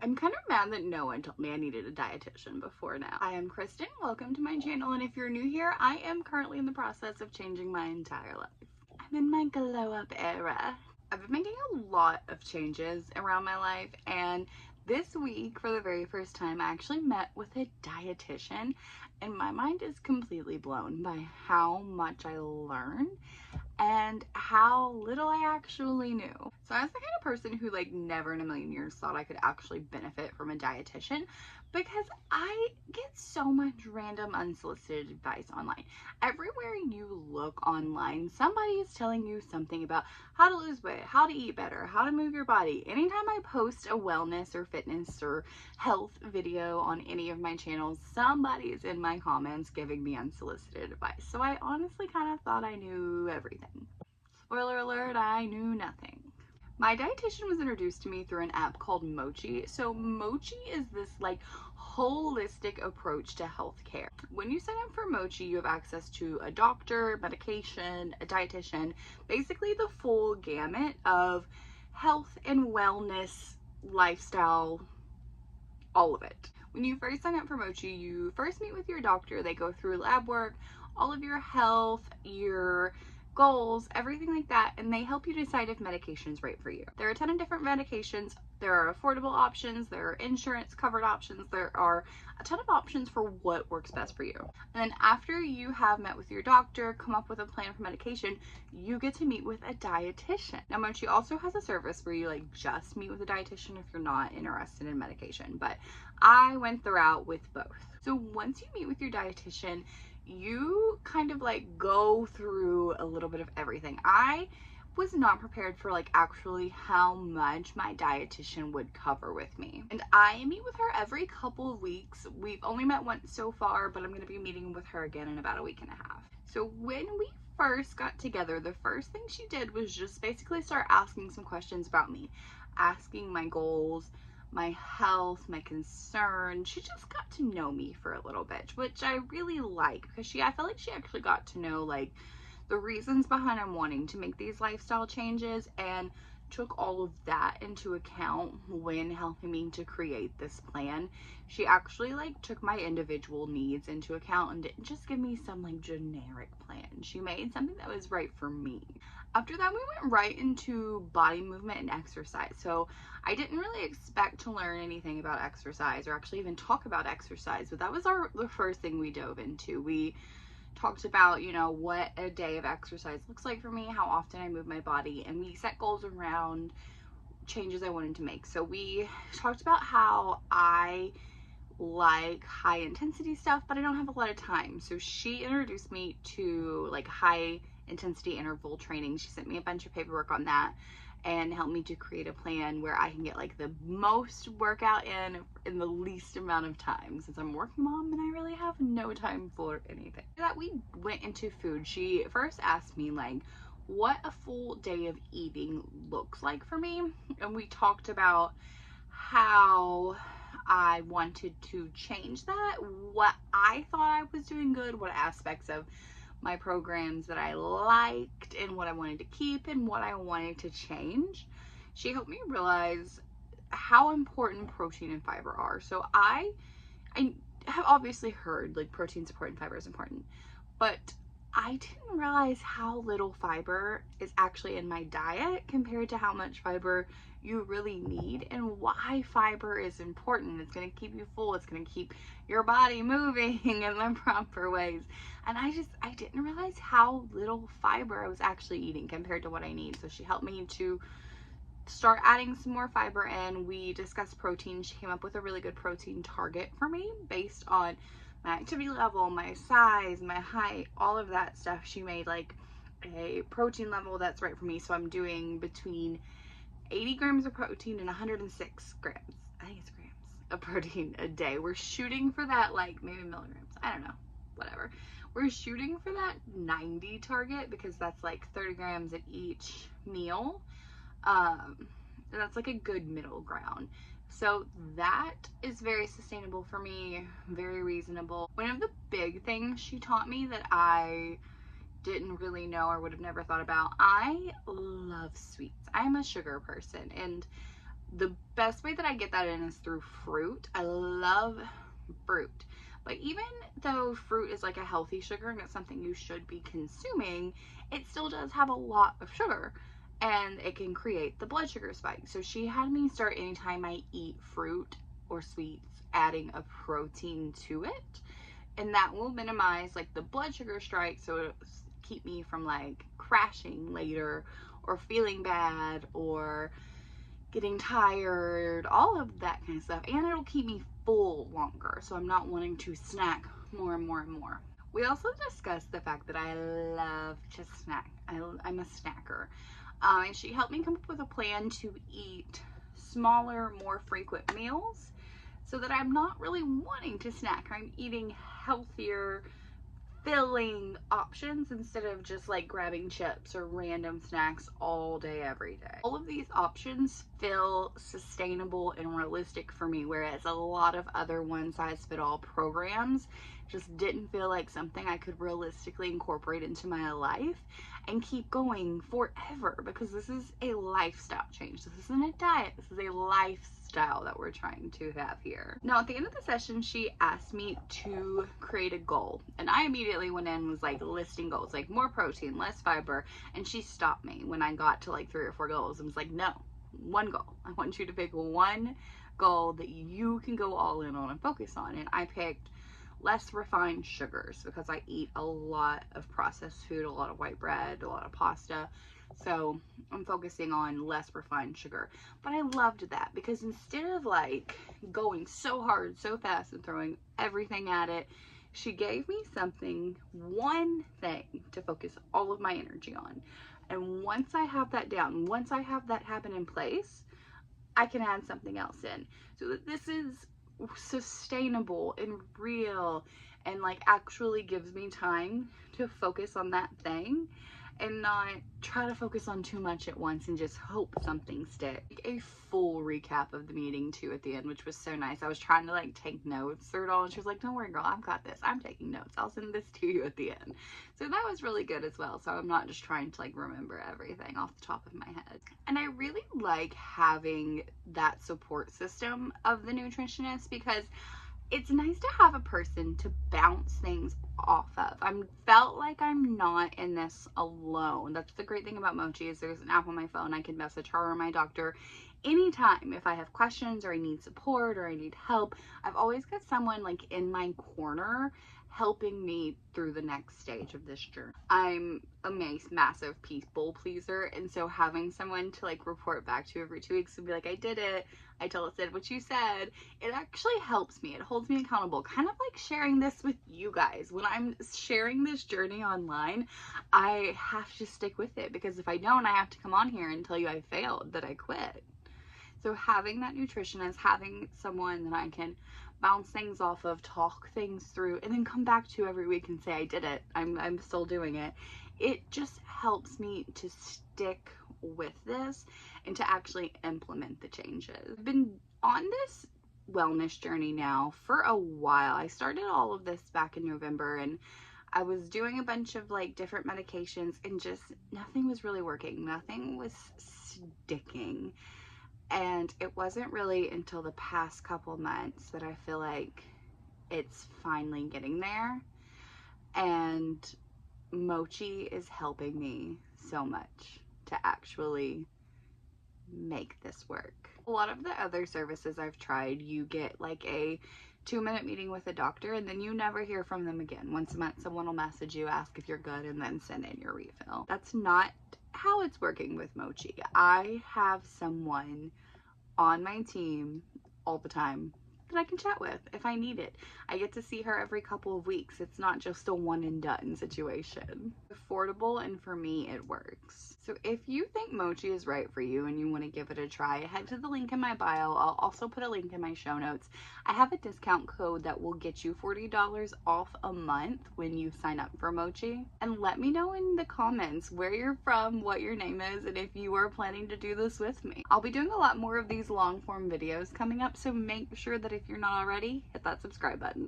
I'm kind of mad that no one told me I needed a dietitian before now. I am Kristen, welcome to my channel, and if you're new here, I am currently in the process of changing my entire life. I'm in my glow up era. I've been making a lot of changes around my life, and this week, for the very first time, I actually met with a dietitian, and my mind is completely blown by how much I learned and how little I actually knew. So I was the kind of person who never in a million years thought I could actually benefit from a dietitian, because I get so much random unsolicited advice online. Everywhere you look online, somebody is telling you something about how to lose weight, how to eat better, how to move your body. Anytime I post a wellness or fitness or health video on any of my channels, somebody is in my comments giving me unsolicited advice. So I honestly kind of thought I knew everything. Spoiler alert, I knew nothing. My dietitian was introduced to me through an app called Mochi. So Mochi is this holistic approach to healthcare. When you sign up for Mochi, you have access to a doctor, medication, a dietitian, basically the full gamut of health and wellness, lifestyle, all of it. When you first sign up for Mochi, you first meet with your doctor. They go through lab work, all of your health, your goals, everything like that, and they help you decide if medication is right for you. There are a ton of different medications. There are affordable options, there are insurance covered options, there are a ton of options for what works best for you. And then after you have met with your doctor, come up with a plan for medication, you get to meet with a dietitian. Now Mochi also has a service where you just meet with a dietitian if you're not interested in medication, but I went the route with both. So once you meet with your dietitian, you kind of go through a little bit of everything. I was not prepared for actually how much my dietitian would cover with me. And I meet with her every couple of weeks. We've only met once so far, but I'm going to be meeting with her again in about a week and a half. So when we first got together, the first thing she did was just basically start asking some questions about me, asking my goals, my health, my concern. She just got to know me for a little bit, which I really like, because I felt like she actually got to know the reasons behind I'm wanting to make these lifestyle changes, and took all of that into account when helping me to create this plan. She actually took my individual needs into account and didn't just give me some generic plan. She made something that was right for me. After that, we went right into body movement and exercise. So I didn't really expect to learn anything about exercise or actually even talk about exercise, but that was the first thing we dove into. We talked about, what a day of exercise looks like for me, how often I move my body, and we set goals around changes I wanted to make. So we talked about how I like high intensity stuff, but I don't have a lot of time. So she introduced me to high intensity interval training. She sent me a bunch of paperwork on that and helped me to create a plan where I can get the most workout in the least amount of time, since I'm a working mom and I really have no time for anything. After that, we went into food. She first asked me what a full day of eating looks like for me, and we talked about how I wanted to change that, what I thought I was doing good, what aspects of my programs that I liked, and what I wanted to keep and what I wanted to change. She helped me realize how important protein and fiber are. So I have obviously heard protein support and fiber is important, but I didn't realize how little fiber is actually in my diet compared to how much fiber you really need, and why fiber is important. It's going to keep you full. It's going to keep your body moving in the proper ways. And I didn't realize how little fiber I was actually eating compared to what I need. So she helped me to start adding some more fiber in. We discussed protein. She came up with a really good protein target for me based on my activity level, my size, my height, all of that stuff. She made a protein level that's right for me. So I'm doing between 80 grams of protein and 106 grams, I think it's grams, of protein a day. We're shooting for that, maybe milligrams, I don't know, whatever. We're shooting for that 90 target, because that's 30 grams at each meal. And that's a good middle ground. So that is very sustainable for me, very reasonable. One of the big things she taught me that I didn't really know or would have never thought about, I love sweets. I'm a sugar person, and The best way that I get that in is through fruit. I love fruit. But even though fruit is like a healthy sugar and it's something you should be consuming, it still does have a lot of sugar and it can create the blood sugar spike. So she had me start, anytime I eat fruit or sweets, adding a protein to it. And that will minimize like the blood sugar spike, so it'll keep me from like crashing later or feeling bad or getting tired, all of that kind of stuff. And it'll keep me full longer, so I'm not wanting to snack more and more and more. We also discussed the fact that I love to snack. I'm a snacker. And she helped me come up with a plan to eat smaller, more frequent meals so that I'm not really wanting to snack. I'm eating healthier, filling options instead of just like grabbing chips or random snacks all day, every day. All of these options feel sustainable and realistic for me, whereas a lot of other one-size-fit-all programs just didn't feel like something I could realistically incorporate into my life and keep going forever, because this is a lifestyle change. This isn't a diet, this is a lifestyle that we're trying to have here. Now at the end of the session, she asked me to create a goal, and I immediately went in and was like listing goals, like more protein, less fiber, and she stopped me when I got to like 3 or 4 goals and was like, no, one goal. I want you to pick one goal that you can go all in on and focus on. And I picked less refined sugars because I eat a lot of processed food, a lot of white bread, a lot of pasta. So I'm focusing on less refined sugar. But I loved that because instead of like going so hard, so fast and throwing everything at it, she gave me something, one thing to focus all of my energy on. And once I have that down, once I have that happen in place, I can add something else in. So that this is sustainable and real and like actually gives me time to focus on that thing and not try to focus on too much at once and just hope something sticks. A full recap of the meeting too at the end, which was so nice. I was trying to like take notes through it all, and she was like, don't worry girl, I've got this, I'm taking notes, I'll send this to you at the end. So that was really good as well, so I'm not just trying to like remember everything off the top of my head. And I really like having that support system of the nutritionist because it's nice to have a person to bounce things off of. I felt like I'm not in this alone. That's the great thing about Mochi, is there's an app on my phone. I can message her or my doctor anytime if I have questions or I need support or I need help. I've always got someone like in my corner helping me through the next stage of this journey. I'm a massive people pleaser, and so having someone to like report back to every 2 weeks and be like, I did it, I said what you said, it actually helps me. It holds me accountable, kind of like sharing this with you guys. When I'm sharing this journey online, I have to stick with it, because if I don't, I have to come on here and tell you I failed, that I quit. So having that nutritionist, having someone that I can bounce things off of, talk things through, and then come back to every week and say I did it, I'm still doing it, it just helps me to stick with this and to actually implement the changes. I've been on this wellness journey now for a while. I started all of this back in November, and I was doing a bunch of like different medications and just nothing was really working. Nothing was sticking. And it wasn't really until the past couple months that I feel like it's finally getting there. And Mochi is helping me so much to actually make this work. A lot of the other services I've tried, you get like a 2-minute meeting with a doctor and then you never hear from them again. Once a month someone will message you, ask if you're good, and then send in your refill. That's not how it's working with Mochi. I have someone on my team all the time that I can chat with if I need it. I get to see her every couple of weeks. It's not just a one and done situation. Affordable, and for me it works. So if you think Mochi is right for you and you want to give it a try, head to the link in my bio. I'll also put a link in my show notes. I have a discount code that will get you $40 off a month when you sign up for Mochi. And let me know in the comments where you're from, what your name is, and if you are planning to do this with me. I'll be doing a lot more of these long form videos coming up, so make sure that if you're not already, hit that subscribe button.